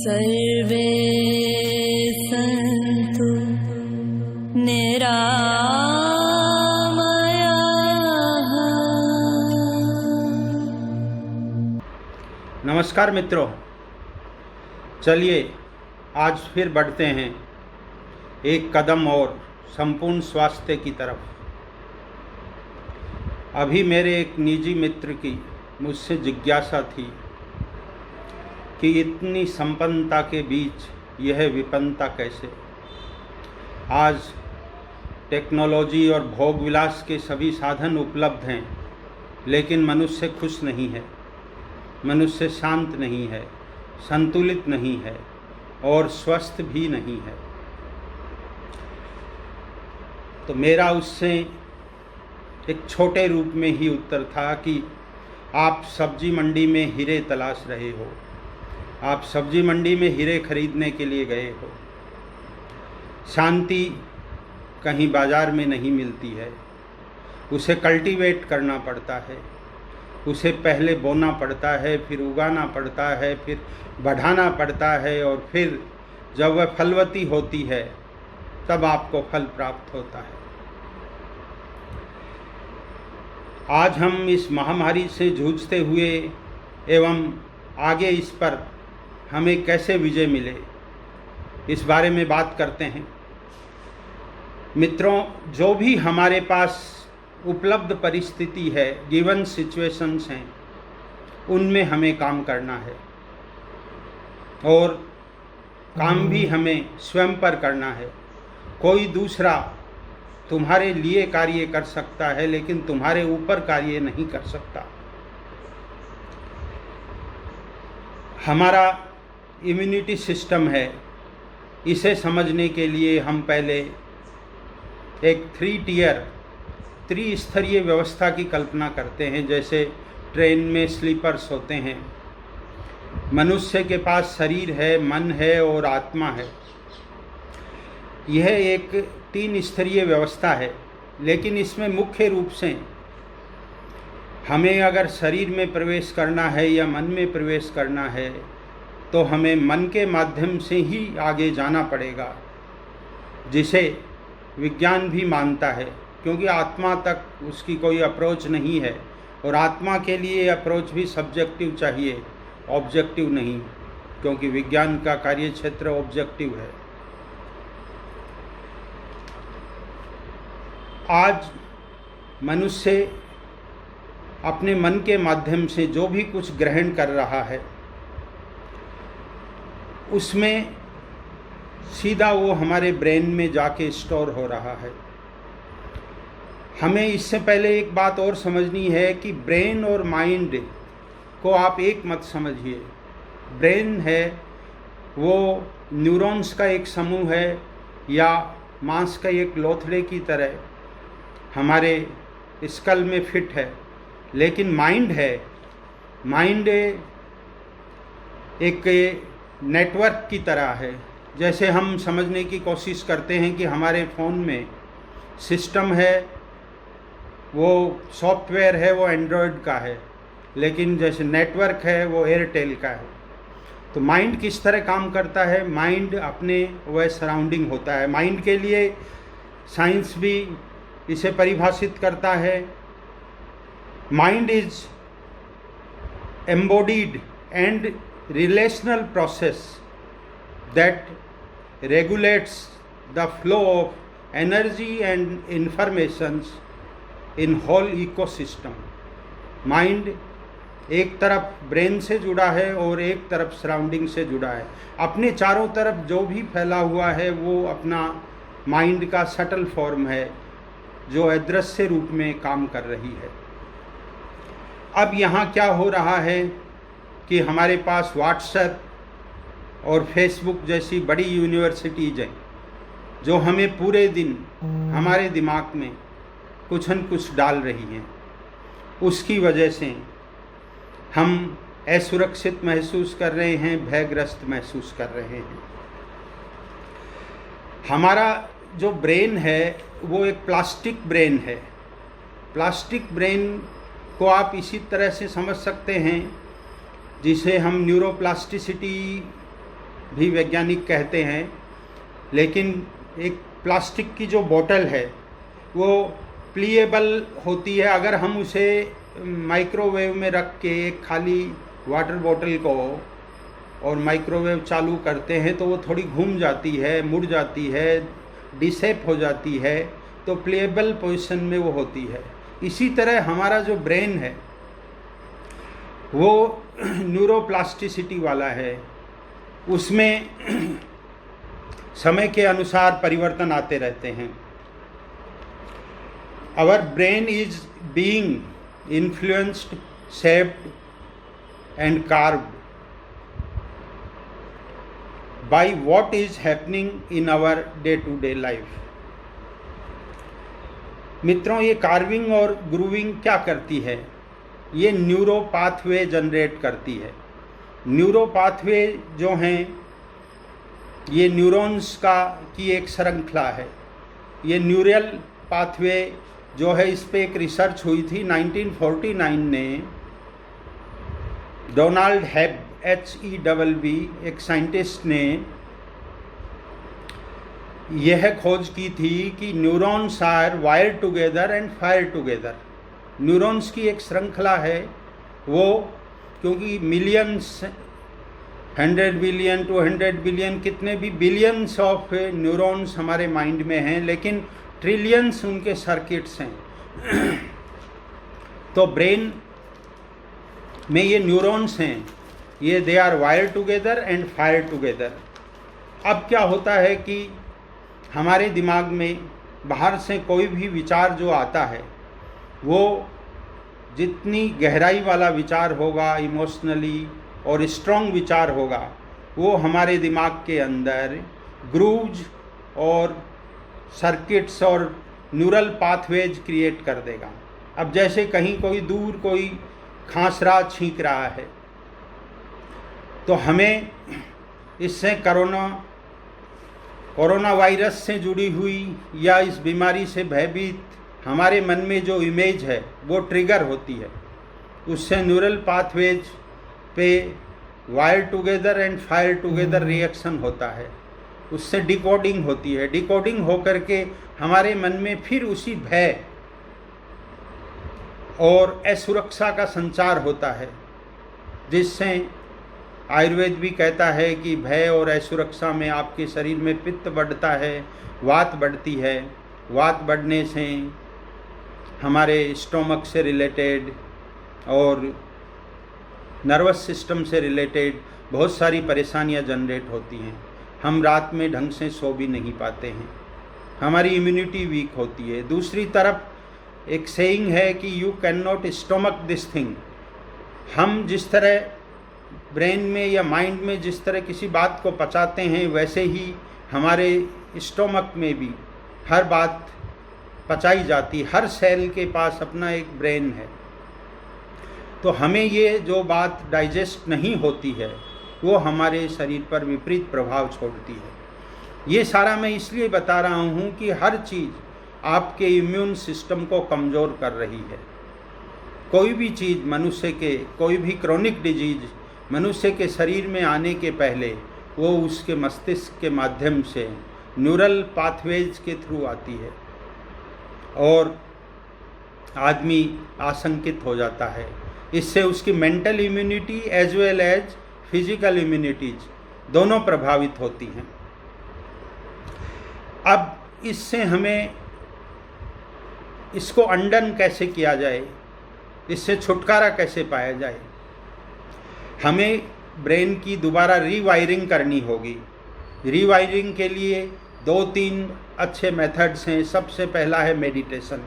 सर्वे सन्तु निरामयाः। नमस्कार मित्रों, चलिए आज फिर बढ़ते हैं एक कदम और संपूर्ण स्वास्थ्य की तरफ। अभी मेरे एक निजी मित्र की मुझसे जिज्ञासा थी कि इतनी संपन्नता के बीच यह विपन्नता कैसे। आज टेक्नोलॉजी और भोग विलास के सभी साधन उपलब्ध हैं, लेकिन मनुष्य खुश नहीं है, मनुष्य शांत नहीं है, संतुलित नहीं है और स्वस्थ भी नहीं है। तो मेरा उससे एक छोटे रूप में ही उत्तर था कि आप सब्जी मंडी में हीरे तलाश रहे हो, आप सब्जी मंडी में हीरे खरीदने के लिए गए हो। शांति कहीं बाजार में नहीं मिलती है, उसे कल्टीवेट करना पड़ता है, उसे पहले बोना पड़ता है, फिर उगाना पड़ता है, फिर बढ़ाना पड़ता है और फिर जब वह फलवती होती है तब आपको फल प्राप्त होता है। आज हम इस महामारी से जूझते हुए एवं आगे इस पर हमें कैसे विजय मिले, इस बारे में बात करते हैं। मित्रों, जो भी हमारे पास उपलब्ध परिस्थिति है, गिवन सिचुएशंस हैं, उनमें हमें काम करना है और काम भी हमें स्वयं पर करना है। कोई दूसरा तुम्हारे लिए कार्य कर सकता है, लेकिन तुम्हारे ऊपर कार्य नहीं कर सकता। हमारा इम्यूनिटी सिस्टम है, इसे समझने के लिए हम पहले एक त्रिस्तरीय व्यवस्था की कल्पना करते हैं। जैसे ट्रेन में स्लीपर्स होते हैं, मनुष्य के पास शरीर है, मन है और आत्मा है। यह एक 3 स्तरीय व्यवस्था है, लेकिन इसमें मुख्य रूप से हमें अगर शरीर में प्रवेश करना है या मन में प्रवेश करना है तो हमें मन के माध्यम से ही आगे जाना पड़ेगा, जिसे विज्ञान भी मानता है, क्योंकि आत्मा तक उसकी कोई अप्रोच नहीं है और आत्मा के लिए अप्रोच भी सब्जेक्टिव चाहिए, ऑब्जेक्टिव नहीं, क्योंकि विज्ञान का कार्यक्षेत्र ऑब्जेक्टिव है। आज मनुष्य अपने मन के माध्यम से जो भी कुछ ग्रहण कर रहा है, उसमें सीधा वो हमारे ब्रेन में जाके स्टोर हो रहा है। हमें इससे पहले एक बात और समझनी है कि ब्रेन और माइंड को आप एक मत समझिए। ब्रेन है वो न्यूरॉन्स का एक समूह है या मांस का एक लोथड़े की तरह हमारे स्कल में फिट है, लेकिन माइंड है, माइंड एक नेटवर्क की तरह है। जैसे हम समझने की कोशिश करते हैं कि हमारे फ़ोन में सिस्टम है, वो सॉफ्टवेयर है, वो एंड्रॉयड का है, लेकिन जैसे नेटवर्क है वो एयरटेल का है। तो माइंड किस तरह काम करता है? माइंड अपने वह सराउंडिंग होता है। माइंड के लिए साइंस भी इसे परिभाषित करता है। Mind is embodied and relational process that regulates the flow of energy and informations in whole ecosystem. Mind एक तरफ ब्रेन से जुड़ा है और एक तरफ सराउंडिंग से जुड़ा है। अपने चारों तरफ जो भी फैला हुआ है वो अपना माइंड का सटल फॉर्म है, जो अदृश्य रूप में काम कर रही है। अब यहाँ क्या हो रहा है कि हमारे पास व्हाट्सएप और फेसबुक जैसी बड़ी यूनिवर्सिटीज़ हैं, जो हमें पूरे दिन हमारे दिमाग में कुछ न कुछ डाल रही हैं। उसकी वजह से हम असुरक्षित महसूस कर रहे हैं, भयग्रस्त महसूस कर रहे हैं। हमारा जो ब्रेन है वो एक प्लास्टिक ब्रेन है। प्लास्टिक ब्रेन को आप इसी तरह से समझ सकते हैं जिसे हम न्यूरोप्लास्टिसिटी भी वैज्ञानिक कहते हैं, लेकिन एक प्लास्टिक की जो बोतल है वो प्लीएबल होती है। अगर हम उसे माइक्रोवेव में रख के एक खाली वाटर बोतल को और माइक्रोवेव चालू करते हैं तो वो थोड़ी घूम जाती है, मुड़ जाती है, डिसेप हो जाती है, तो प्लेएबल पोजीशन में वो होती है। इसी तरह हमारा जो ब्रेन है वो न्यूरोप्लास्टिसिटी वाला है, उसमें समय के अनुसार परिवर्तन आते रहते हैं। Our brain is being influenced, shaped and carved by what is happening in our day to day life। मित्रों, ये कार्विंग और ग्रूविंग क्या करती है? ये न्यूरो पाथवे जनरेट करती है। न्यूरो पाथवे जो हैं ये न्यूरॉन्स की एक श्रृंखला है। ये न्यूरल पाथवे जो है, इस पे एक रिसर्च हुई थी 1949 ने। डोनाल्ड हेब HEBB एक साइंटिस्ट ने यह खोज की थी कि neurons are wire together and fire together. Neurons की एक श्रृंखला है वो, क्योंकि मिलियंस, 100 बिलियन 200 बिलियन कितने भी बिलियंस ऑफ न्यूरॉन्स हमारे माइंड में हैं, लेकिन ट्रिलियंस उनके सर्किट्स हैं। तो ब्रेन में ये न्यूरॉन्स हैं, ये they are wire together and fire together. अब क्या होता है कि हमारे दिमाग में बाहर से कोई भी विचार जो आता है वो जितनी गहराई वाला विचार होगा, इमोशनली और स्ट्रॉन्ग विचार होगा, वो हमारे दिमाग के अंदर ग्रूव्स और सर्किट्स और न्यूरल पाथवेज क्रिएट कर देगा। अब जैसे कहीं कोई दूर कोई खांस रहा, छींक रहा है, तो हमें इससे कोरोना वायरस से जुड़ी हुई या इस बीमारी से भयभीत हमारे मन में जो इमेज है वो ट्रिगर होती है। उससे न्यूरल पाथवेज पे wire together and fire together reaction होता है, उससे डिकोडिंग होती है। डिकोडिंग होकर के हमारे मन में फिर उसी भय और असुरक्षा का संचार होता है, जिससे आयुर्वेद भी कहता है कि भय और असुरक्षा में आपके शरीर में पित्त बढ़ता है, वात बढ़ती है। वात बढ़ने से हमारे स्टोमक से रिलेटेड और नर्वस सिस्टम से रिलेटेड बहुत सारी परेशानियां जनरेट होती हैं। हम रात में ढंग से सो भी नहीं पाते हैं, हमारी इम्यूनिटी वीक होती है। दूसरी तरफ एक सेइंग है कि you can not stomach this thing. हम जिस तरह ब्रेन में या माइंड में जिस तरह किसी बात को पचाते हैं, वैसे ही हमारे स्टोमक में भी हर बात पचाई जाती। हर सेल के पास अपना एक ब्रेन है, तो हमें ये जो बात डाइजेस्ट नहीं होती है वो हमारे शरीर पर विपरीत प्रभाव छोड़ती है। ये सारा मैं इसलिए बता रहा हूँ कि हर चीज़ आपके इम्यून सिस्टम को कमज़ोर कर रही है। कोई भी चीज़ मनुष्य के, कोई भी क्रोनिक डिजीज मनुष्य के शरीर में आने के पहले वो उसके मस्तिष्क के माध्यम से न्यूरल पाथवेज के थ्रू आती है और आदमी आशंकित हो जाता है। इससे उसकी mental immunity as well as physical immunities दोनों प्रभावित होती हैं। अब इससे हमें इसको अंडन कैसे किया जाए, इससे छुटकारा कैसे पाया जाए? हमें ब्रेन की दोबारा रीवायरिंग करनी होगी। रीवायरिंग के लिए 2-3 अच्छे मेथड्स हैं। सबसे पहला है meditation.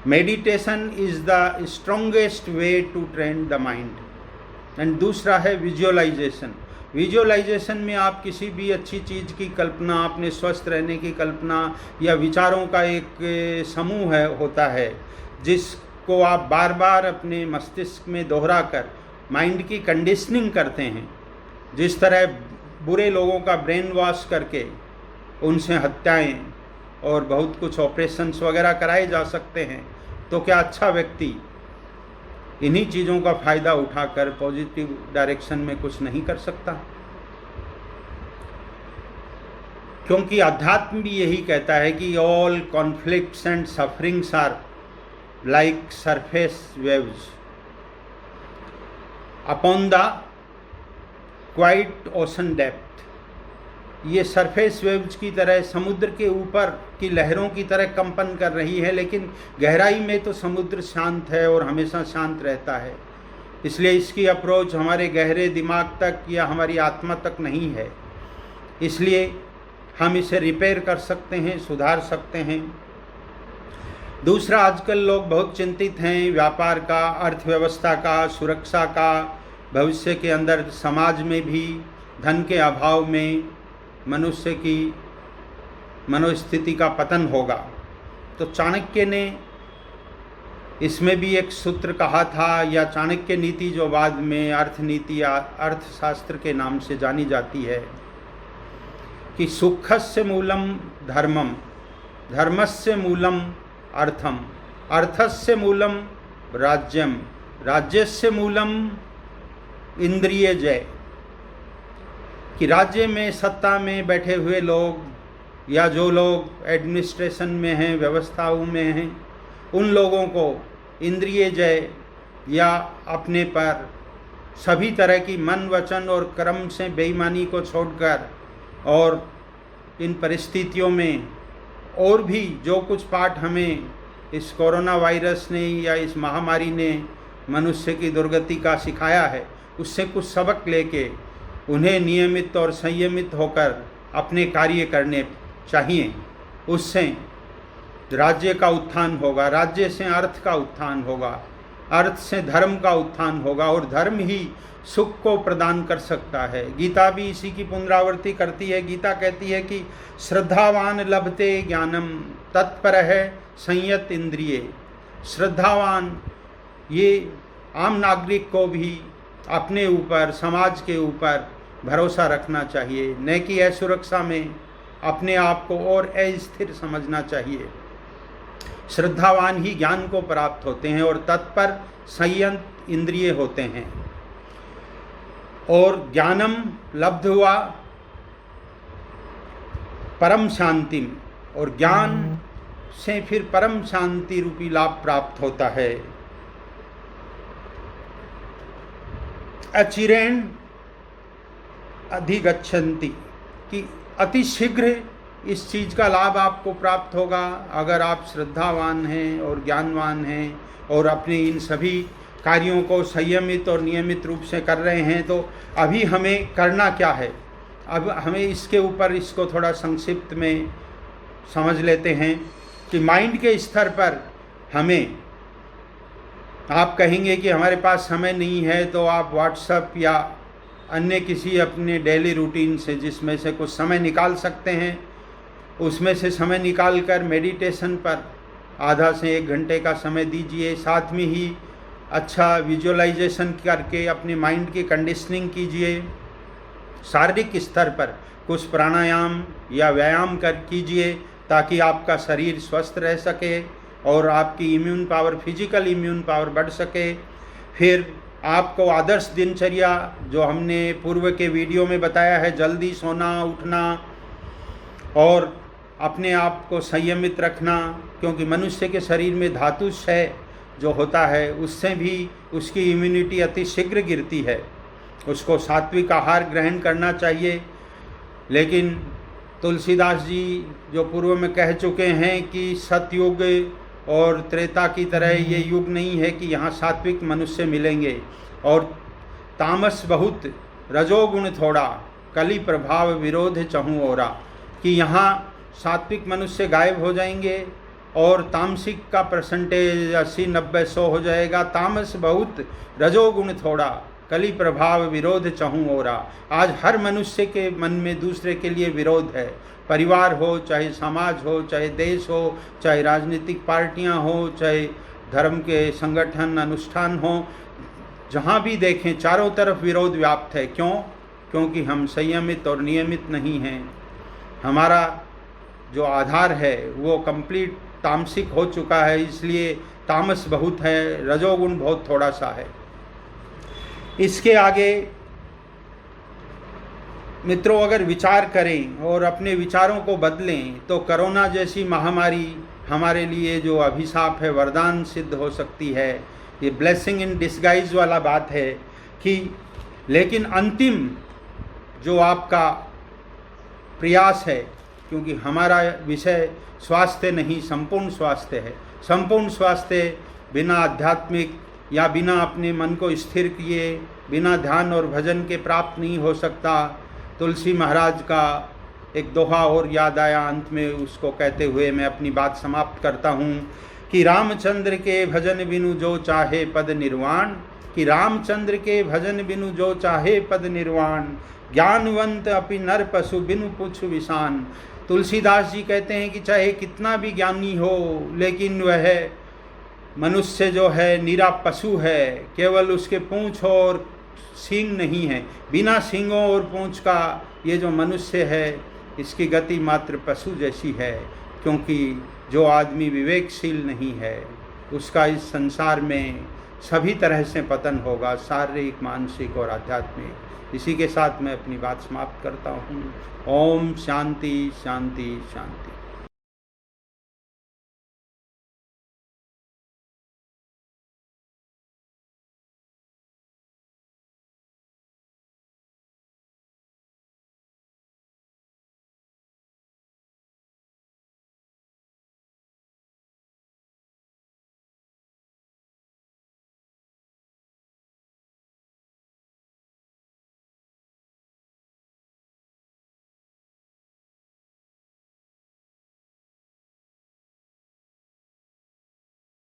Meditation is the strongest way to train the mind. And दूसरा है विजुअलाइजेशन। विजुअलाइजेशन में आप किसी भी अच्छी चीज़ की कल्पना, अपने स्वस्थ रहने की कल्पना या विचारों का एक समूह होता है जिसको आप बार बार अपने मस्तिष्क में दोहरा कर माइंड की कंडीशनिंग करते हैं। जिस तरह बुरे लोगों का ब्रेन वॉश करके उनसे हत्याएं और बहुत कुछ ऑपरेशंस वगैरह कराए जा सकते हैं, तो क्या अच्छा व्यक्ति इन्हीं चीज़ों का फ़ायदा उठाकर पॉजिटिव डायरेक्शन में कुछ नहीं कर सकता? क्योंकि अध्यात्म भी यही कहता है कि all conflicts and sufferings are like surface waves upon the quiet ocean depth. ये सरफेस वेव्स की तरह समुद्र के ऊपर की लहरों की तरह कंपन कर रही है, लेकिन गहराई में तो समुद्र शांत है और हमेशा शांत रहता है। इसलिए इसकी अप्रोच हमारे गहरे दिमाग तक या हमारी आत्मा तक नहीं है। इसलिए हम इसे रिपेयर कर सकते हैं, सुधार सकते हैं। दूसरा, आजकल लोग बहुत चिंतित हैं व्यापार का, अर्थव्यवस्था का, सुरक्षा का, भविष्य के अंदर समाज में भी धन के अभाव में मनुष्य की मनोस्थिति का पतन होगा। तो चाणक्य ने इसमें भी एक सूत्र कहा था, या चाणक्य नीति जो बाद में अर्थनीति या अर्थशास्त्र के नाम से जानी जाती है, कि सुखस्य मूलम धर्मम, धर्मस्य मूलम अर्थम, अर्थस्य मूलम राज्यम, राज्यस्य मूलम इंद्रिय जय। कि राज्य में सत्ता में बैठे हुए लोग या जो लोग एडमिनिस्ट्रेशन में हैं, व्यवस्थाओं में हैं, उन लोगों को इंद्रिय जय या अपने पर सभी तरह की मन, वचन और कर्म से बेईमानी को छोड़कर, और इन परिस्थितियों में और भी जो कुछ पाठ हमें इस कोरोना वायरस ने या इस महामारी ने मनुष्य की दुर्गति का सिखाया है, उससे कुछ सबक लेके उन्हें नियमित और संयमित होकर अपने कार्य करने चाहिए। उससे राज्य का उत्थान होगा, राज्य से अर्थ का उत्थान होगा, अर्थ से धर्म का उत्थान होगा, और धर्म ही सुख को प्रदान कर सकता है। गीता भी इसी की पुनरावृत्ति करती है। गीता कहती है कि श्रद्धावान लभते ज्ञानम तत्पर है संयत इंद्रिय। श्रद्धावान, ये आम नागरिक को भी अपने ऊपर, समाज के ऊपर भरोसा रखना चाहिए, न कि असुरक्षा में अपने आप को और अस्थिर समझना चाहिए। श्रद्धावान ही ज्ञान को प्राप्त होते हैं और तत्पर संयत इंद्रिय होते हैं। और ज्ञानम लब्ध हुआ परम शांतिम, और ज्ञान से फिर परम शांति रूपी लाभ प्राप्त होता है। अचिरेण अधिगच्छन्ति, कि अति शीघ्र इस चीज़ का लाभ आपको प्राप्त होगा अगर आप श्रद्धावान हैं और ज्ञानवान हैं और अपने इन सभी कार्यों को संयमित और नियमित रूप से कर रहे हैं। तो अभी हमें करना क्या है, अब हमें इसके ऊपर इसको थोड़ा संक्षिप्त में समझ लेते हैं कि माइंड के स्तर पर हमें, आप कहेंगे कि हमारे पास समय नहीं है, तो आप व्हाट्सएप या अन्य किसी अपने डेली रूटीन से जिसमें से कुछ समय निकाल सकते हैं, उसमें से समय निकाल कर मेडिटेशन पर आधा से 1 घंटे का समय दीजिए। साथ में ही अच्छा विजुअलाइजेशन करके अपने माइंड की कंडीशनिंग कीजिए। शारीरिक स्तर पर कुछ प्राणायाम या व्यायाम कीजिए ताकि आपका शरीर स्वस्थ रह सके और आपकी immune power, physical immune power बढ़ सके। फिर आपको आदर्श दिनचर्या जो हमने पूर्व के वीडियो में बताया है, जल्दी सोना, उठना और अपने आप को संयमित रखना, क्योंकि मनुष्य के शरीर में धातु क्षय जो होता है उससे भी उसकी इम्यूनिटी अति शीघ्र गिरती है। उसको सात्विक आहार ग्रहण करना चाहिए। लेकिन तुलसीदास जी जो पूर्व में कह चुके हैं कि सतयुग और त्रेता की तरह ये युग नहीं है कि यहाँ सात्विक मनुष्य मिलेंगे, और तामस बहुत रजोगुण थोड़ा, कली प्रभाव विरोध चहु ओरा, कि यहाँ सात्विक मनुष्य गायब हो जाएंगे और तामसिक का परसेंटेज 80-90-100 हो जाएगा। तामस बहुत, रजोगुण थोड़ा, कली प्रभाव विरोध चहु ओरा। आज हर मनुष्य के मन में दूसरे के लिए विरोध है। परिवार हो, चाहे समाज हो, चाहे देश हो, चाहे राजनीतिक पार्टियां हो, चाहे धर्म के संगठन अनुष्ठान हो, जहां भी देखें चारों तरफ विरोध व्याप्त है। क्यों? क्योंकि हम संयमित और नियमित नहीं हैं। हमारा जो आधार है वो कंप्लीट तामसिक हो चुका है, इसलिए तामस बहुत है, रजोगुण बहुत थोड़ा सा है। इसके आगे मित्रों, अगर विचार करें और अपने विचारों को बदलें तो कोरोना जैसी महामारी हमारे लिए जो अभिशाप है वरदान सिद्ध हो सकती है। ये ब्लेसिंग इन डिस्गाइज वाला बात है कि लेकिन अंतिम जो आपका प्रयास है, क्योंकि हमारा विषय स्वास्थ्य नहीं संपूर्ण स्वास्थ्य है। संपूर्ण स्वास्थ्य बिना आध्यात्मिक या बिना अपने मन को स्थिर किए, बिना ध्यान और भजन के प्राप्त नहीं हो सकता। तुलसी महाराज का एक दोहा और याद आया, अंत में उसको कहते हुए मैं अपनी बात समाप्त करता हूँ कि रामचंद्र के भजन बिनु जो चाहे पद निर्वाण, कि रामचंद्र के भजन बिनु जो चाहे पद निर्वाण, ज्ञानवंत अपि नर पशु बिनु पुछ विषान। तुलसीदास जी कहते हैं कि चाहे कितना भी ज्ञानी हो, लेकिन वह मनुष्य जो है निरा पशु है, केवल उसके पूँछ और सींग नहीं है। बिना सींगों और पूँछ का ये जो मनुष्य है, इसकी गति मात्र पशु जैसी है, क्योंकि जो आदमी विवेकशील नहीं है उसका इस संसार में सभी तरह से पतन होगा, शारीरिक, मानसिक और आध्यात्मिक। इसी के साथ मैं अपनी बात समाप्त करता हूँ। ओम शांति शांति शांति।